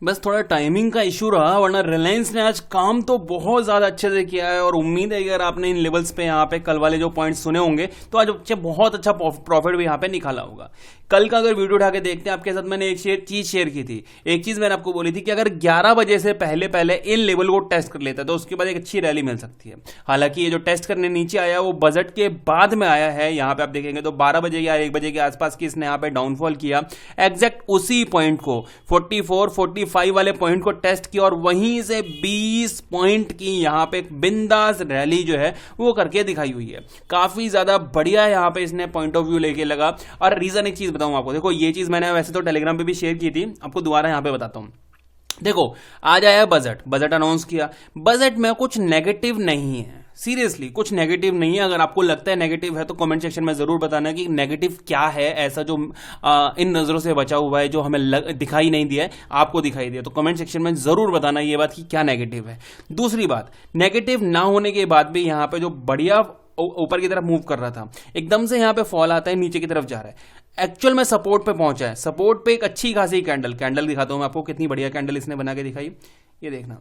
बस थोड़ा टाइमिंग का इशू रहा, वरना रिलायंस ने आज काम तो बहुत ज्यादा अच्छे से किया है। और उम्मीद है कि अगर आपने इन लेवल्स पे यहाँ पे कल वाले जो पॉइंट्स सुने होंगे तो आज बहुत अच्छा प्रॉफिट भी यहाँ पे निकाला होगा। कल का अगर वीडियो उठा के देखते हैं, आपके साथ मैंने एक चीज शेयर की थी। एक चीज मैंने आपको बोली थी कि अगर 11 बजे से पहले पहले इन लेवल को टेस्ट कर लेता है तो उसके बाद एक अच्छी रैली मिल सकती है। हालांकि ये जो टेस्ट करने नीचे आया वो बजट के बाद में आया है। यहाँ पे आप देखेंगे तो 12 बजे या 1 बजे के आसपास की इसने यहाँ पे डाउनफॉल किया, एग्जैक्ट उसी पॉइंट को 44 45 वाले पॉइंट को टेस्ट किया और वहीं से 20 पॉइंट की यहाँ पे बिंदास रैली जो है वो करके दिखाई हुई है। काफी ज्यादा बढ़िया यहाँ पे इसने पॉइंट ऑफ व्यू लेके लगा। और रीजन एक चीज बताऊं आपको, देखो ये चीज मैंने वैसे तो टेलीग्राम पे भी शेयर की थी, आपको दोबारा यहां पे बताता हूं। देखो आज आया बजट अनाउंस किया, बजट में कुछ नेगेटिव नहीं है, सीरियसली कुछ नेगेटिव नहीं है। अगर आपको लगता है नेगेटिव है तो कमेंट सेक्शन में जरूर बताना कि नेगेटिव क्या है ऐसा जो इन नजरों से बचा हुआ है, जो हमें दिखाई नहीं दिया है, आपको दिखाई दिया। तो कमेंट सेक्शन में जरूर बताना ये बात कि क्या नेगेटिव है। दूसरी बात, नेगेटिव ना होने के बाद भी यहां पे जो बढ़िया ऊपर की तरफ मूव कर रहा था, एकदम से यहां पे फॉल आता है, नीचे की तरफ जा रहा है, एक्चुअल में सपोर्ट पे पहुंचा है। सपोर्ट पे एक अच्छी खासी कैंडल दिखाता हूं मैं आपको, कितनी बढ़िया कैंडल इसने बना के दिखाई। ये देखना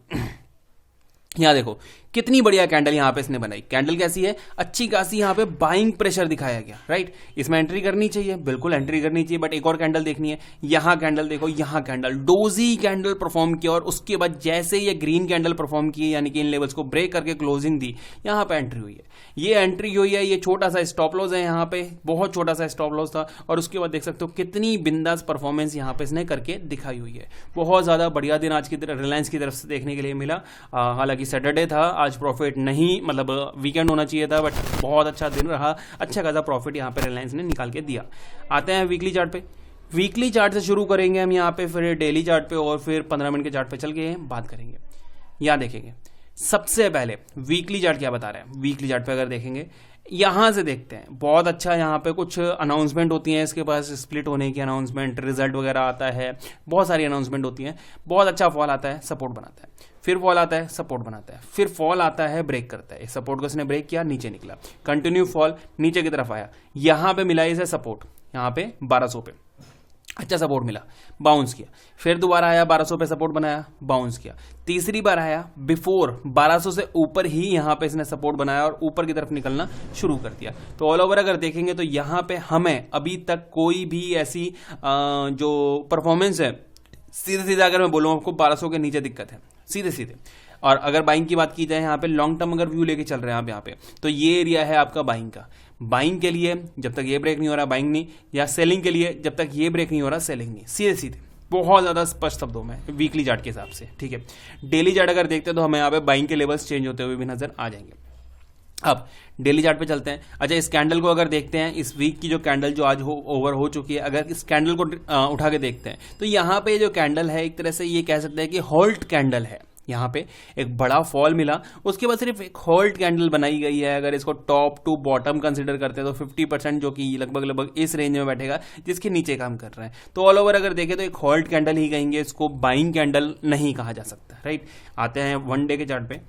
यहां देखो कितनी बढ़िया कैंडल यहां पे इसने बनाई। कैंडल कैसी है, अच्छी खासी यहां पे बाइंग प्रेशर दिखाया गया, राइट। इसमें एंट्री करनी चाहिए, बिल्कुल एंट्री करनी चाहिए, बट एक और कैंडल देखनी है। यहां कैंडल देखो, यहां कैंडल डोजी कैंडल परफॉर्म किया और उसके बाद जैसे ये ग्रीन कैंडल परफॉर्म की, यानी कि इन लेवल्स को ब्रेक करके क्लोजिंग दी, यहां पे एंट्री हुई है। ये एंट्री हुई है, ये छोटा सा स्टॉप लॉस है, यहां पे बहुत छोटा सा स्टॉप लॉस था और उसके बाद देख सकते हो कितनी बिंदास परफॉर्मेंस यहां पे इसने करके दिखाई हुई है। बहुत ज्यादा बढ़िया दिन आज की तरफ रिलायंस की तरफ से देखने के लिए मिला। हालांकि सैटरडे था, आज प्रॉफिट नहीं, मतलब वीकेंड होना चाहिए था, बट बहुत अच्छा दिन रहा, अच्छा खासा प्रॉफिट यहां पे रिलायंस ने निकाल के दिया। आते हैं वीकली चार्ट पे। वीकली चार्ट से शुरू करेंगे हम यहाँ पे, फिर डेली चार्ट पे और फिर 15 मिनट के चार्ट पे चल के बात करेंगे। यहां देखेंगे सबसे पहले वीकली चार्ट क्या बता रहा है। वीकली चार्ट पे अगर देखेंगे, यहां से देखते हैं, बहुत अच्छा यहाँ पे कुछ अनाउंसमेंट होती है इसके पास, स्प्लिट होने की अनाउंसमेंट, रिजल्ट वगैरह आता है, बहुत सारी अनाउंसमेंट होती है। बहुत अच्छा फॉल आता है, सपोर्ट बनाता है, फिर फॉल आता है, सपोर्ट बनाता है, फिर फॉल आता है, ब्रेक करता है। सपोर्ट को इसने ब्रेक किया, नीचे निकला, कंटिन्यू फॉल, नीचे की तरफ आया, यहां पे मिला इसे सपोर्ट, यहां पे 1200 पे अच्छा सपोर्ट मिला, बाउंस किया, फिर दोबारा आया 1200 पे सपोर्ट बनाया, बाउंस किया, तीसरी बार आया बिफोर 1200 से ऊपर ही यहां पे इसने सपोर्ट बनाया और ऊपर की तरफ निकलना शुरू कर दिया। तो ऑल ओवर अगर देखेंगे तो यहां पे हमें अभी तक कोई भी ऐसी जो परफॉर्मेंस है, सीधे सीधे अगर मैं बोलूं आपको 1200 के नीचे दिक्कत है, सीधे सीधे। और अगर बाइंग की बात की जाए, यहाँ पे लॉन्ग टर्म अगर व्यू लेके चल रहे हैं आप यहाँ पे, तो ये एरिया है आपका बाइंग का। बाइंग के लिए जब तक ये ब्रेक नहीं हो रहा बाइंग नहीं, या सेलिंग के लिए जब तक ये ब्रेक नहीं हो रहा सेलिंग नहीं, सीधे सीधे, बहुत ज्यादा स्पष्ट शब्दों में वीकली चार्ट के हिसाब से, ठीक है। डेली चार्ट अगर देखते हैं तो हमें यहाँ पे बाइंग के लेवल्स चेंज होते हुए भी नजर आ जाएंगे। अब डेली चार्ट पे चलते हैं। अच्छा, इस कैंडल को अगर देखते हैं, इस वीक की जो कैंडल जो आज ओवर हो चुकी है, अगर इस कैंडल को उठा के देखते हैं तो यहाँ पे जो कैंडल है, एक तरह से ये कह सकते हैं कि होल्ड कैंडल है। यहाँ पे एक बड़ा फॉल मिला, उसके बाद सिर्फ एक होल्ड कैंडल बनाई गई है। अगर इसको टॉप टू बॉटम कंसीडर करते हैं तो 50% जो कि लगभग इस रेंज में बैठेगा जिसके नीचे काम कर रहा है। तो ऑल ओवर अगर देखें तो एक होल्ड कैंडल ही कहेंगे इसको, बाइंग कैंडल नहीं कहा जा सकता, राइट। आते हैं वन डे के चार्ट पे।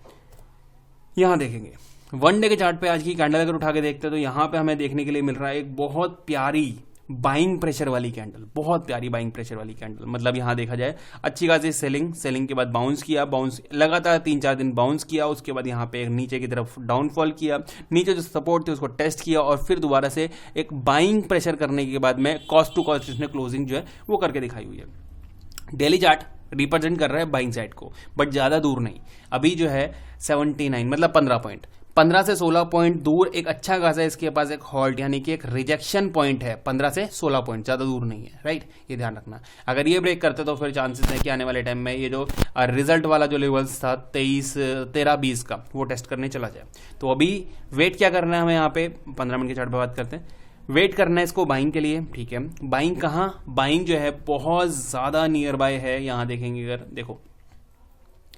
यहां देखेंगे वन डे के चार्ट पे आज की कैंडल अगर उठा के देखते हैं तो यहां पे हमें देखने के लिए मिल रहा है एक बहुत प्यारी बाइंग प्रेशर वाली कैंडल, बहुत प्यारी बाइंग प्रेशर वाली कैंडल। मतलब यहां देखा जाए अच्छी खासी सेलिंग के बाद बाउंस किया, बाउंस लगातार 3-4 दिन बाउंस किया, उसके बाद यहां पे एक नीचे की तरफ डाउनफॉल किया, नीचे जो सपोर्ट थे उसको टेस्ट किया और फिर दोबारा से एक बाइंग प्रेशर करने के बाद में कॉस्ट टू कॉस्ट इसने क्लोजिंग जो है वो करके दिखाई हुई है। डेली चार्ट रिप्रेजेंट कर रहा है बाइंग साइड को, बट ज्यादा दूर नहीं, अभी जो है 79 मतलब 15 पॉइंट, 15 से 16 पॉइंट दूर एक अच्छा खासा इसके पास एक हॉल्ट यानी कि एक रिजेक्शन पॉइंट है। 15 से 16 पॉइंट, ज्यादा दूर नहीं है, राइट। ये ध्यान रखना, अगर ये ब्रेक करते तो फिर चांसेस है कि आने वाले टाइम में ये जो रिजल्ट वाला जो लेवल्स था 13-20 का, वो टेस्ट करने चला जाए। तो अभी वेट क्या करना है हमें, यहाँ पे 15 मिनट के चार्ट पे बात करते हैं। वेट करना है इसको बाइंग के लिए, ठीक है। बाइंग कहाँ, बाइंग जो है बहुत ज्यादा नियर बाय है। यहां देखेंगे अगर, देखो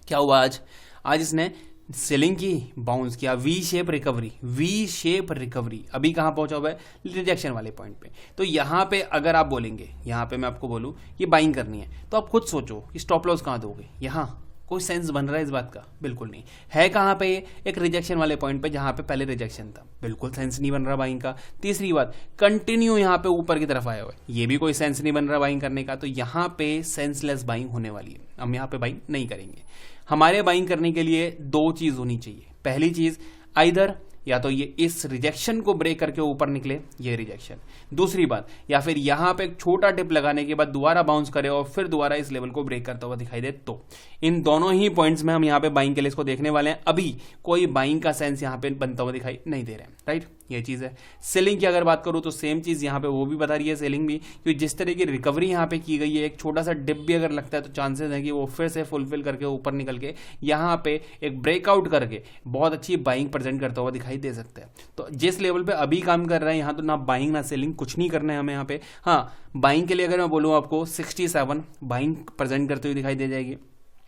क्या हुआ आज इसने सेलिंग की, बाउंस किया, वी शेप रिकवरी, अभी कहां पहुंचा हुआ है, रिजेक्शन वाले पॉइंट पे। तो यहां पे अगर आप बोलेंगे, यहां पे मैं आपको बोलूं कि बाइंग करनी है, तो आप खुद सोचो कि स्टॉप लॉस कहां दोगे। यहां कोई सेंस बन रहा है इस बात का? बिल्कुल नहीं है। कहाँ पे? एक रिजेक्शन वाले पॉइंट पे जहां पे पहले रिजेक्शन था, बिल्कुल सेंस नहीं बन रहा बाइंग का। तीसरी बात, कंटिन्यू यहाँ पे ऊपर की तरफ आया हुआ है, ये भी कोई सेंस नहीं बन रहा बाइंग करने का। तो यहाँ पे सेंसलेस बाइंग होने वाली है, हम यहाँ पे बाइंग नहीं करेंगे। हमारे बाइंग करने के लिए दो चीज होनी चाहिए। पहली चीज, आइदर या तो ये इस रिजेक्शन को ब्रेक करके ऊपर निकले, ये रिजेक्शन। दूसरी बात, या फिर यहां पे एक छोटा टिप लगाने के बाद दोबारा बाउंस करे और फिर दोबारा इस लेवल को ब्रेक करता हुआ दिखाई दे। तो इन दोनों ही पॉइंट्स में हम यहाँ पे बाइंग के लिए इसको देखने वाले हैं। अभी कोई बाइंग का सेंस यहाँ पे बनता हुआ दिखाई नहीं दे रहा है, राइट? ये चीज है। सेलिंग की अगर बात करूं तो सेम चीज यहाँ पे वो भी बता रही है, सेलिंग भी, क्योंकि जिस तरह की रिकवरी यहाँ पे की गई है, एक छोटा सा डिप भी अगर लगता है तो चांसेस है कि वो फिर से फुलफिल करके ऊपर निकल के यहाँ पे एक ब्रेकआउट करके बहुत अच्छी बाइंग प्रेजेंट करता हुआ दिखाई दे सकता है। तो जिस लेवल पे अभी काम कर रहा है यहाँ, तो ना बाइंग ना सेलिंग, कुछ नहीं करना है हमें यहाँ पे। हाँ, बाइंग के लिए अगर मैं बोलूँ आपको 67 बाइंग प्रेजेंट करते हुए दिखाई दे जाएगी।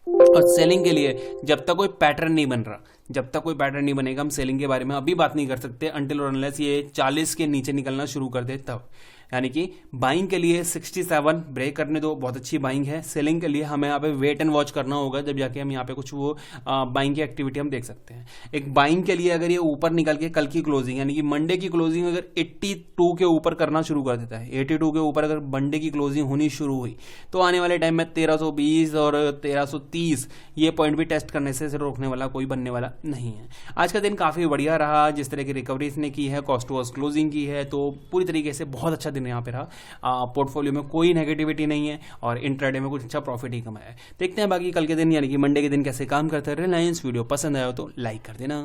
और सेलिंग के लिए जब तक कोई पैटर्न नहीं बन रहा, जब तक कोई पैटर्न नहीं बनेगा, हम सेलिंग के बारे में अभी बात नहीं कर सकते अनटिल और अनलेस ये 40 के नीचे निकलना शुरू कर दे तब। यानी कि बाइंग के लिए 67 ब्रेक करने दो, बहुत अच्छी बाइंग है। सेलिंग के लिए हमें यहाँ पे वेट एंड वॉच करना होगा, जब जाके हम यहाँ पे कुछ वो बाइंग की एक्टिविटी हम देख सकते हैं। एक बाइंग के लिए अगर ये ऊपर निकल के कल की क्लोजिंग यानी कि मंडे की क्लोजिंग अगर 82 के ऊपर करना शुरू कर देता है, 82 के ऊपर अगर मंडे की क्लोजिंग होनी शुरू हुई, तो आने वाले टाइम में 1320 और 1330 ये पॉइंट भी टेस्ट करने से रोकने वाला कोई बनने वाला नहीं है। आज का दिन काफी बढ़िया रहा, जिस तरह की रिकवरी इसने की है, कॉस्ट टू कॉस्ट क्लोजिंग की है, तो पूरी तरीके से बहुत अच्छा दिन यहाँ पे रहा। पोर्टफोलियो में कोई नेगेटिविटी नहीं है और इंट्राडे में कुछ अच्छा प्रॉफिट ही कमाया है। देखते हैं बाकी कल के दिन यानी कि मंडे के दिन कैसे काम करता है रिलायंस। वीडियो पसंद आया हो तो लाइक कर देना।